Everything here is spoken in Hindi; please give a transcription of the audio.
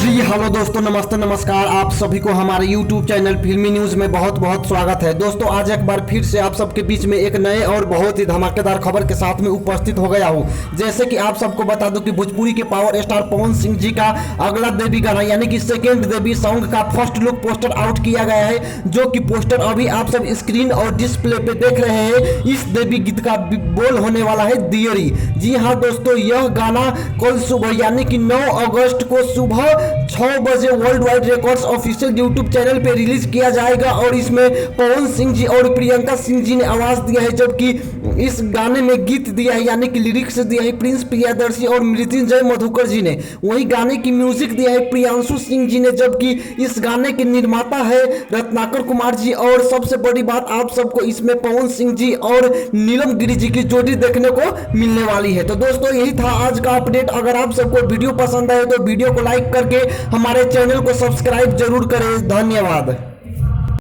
जी हेलो दोस्तों, नमस्ते नमस्कार। आप सभी को हमारे YouTube चैनल फिल्मी न्यूज़ में बहुत बहुत स्वागत है। दोस्तों आज एक बार फिर से आप सबके बीच में एक नए और बहुत ही धमाकेदार खबर के साथ में उपस्थित हो गया हूं। जैसे कि आप सबको बता दूं कि भोजपुरी के पावर स्टार पवन सिंह जी का अगला देवी गाना यानी कि सेकेंड देवी सॉन्ग का फर्स्ट लुक पोस्टर आउट किया गया है, जो कि पोस्टर अभी आप सब स्क्रीन और डिस्प्ले पे देख रहे हैं। इस देवी गीत का बोल होने वाला है दियरी। जी हाँ दोस्तों, यह गाना कल सुबह यानी कि 9 अगस्त को सुबह 6 बजे world wide records official YouTube channel पे रिलीज किया जाएगा और इसमें पवन सिंह जी और प्रियंका सिंह जी ने आवाज दिया है, जबकि इस गाने में गीत दिया है यानी कि लिरिक्स दिया है प्रिंस प्रियदर्शी और मृत्युंजय मधुकर जी ने। वहीं गाने की म्यूजिक दिया है प्रियांशु सिंह जी ने, जबकि इस गाने के निर्माता है रत्नाकर कुमार जी। और सबसे बड़ी बात, आप सबको इसमें पवन सिंह जी और नीलम गिरी जी की जोड़ी देखने को मिलने वाली है। तो दोस्तों यही था आज का अपडेट। अगर आप सबको वीडियो पसंद आए तो वीडियो को लाइक करके हमारे चैनल को सब्सक्राइब जरूर करें। धन्यवाद।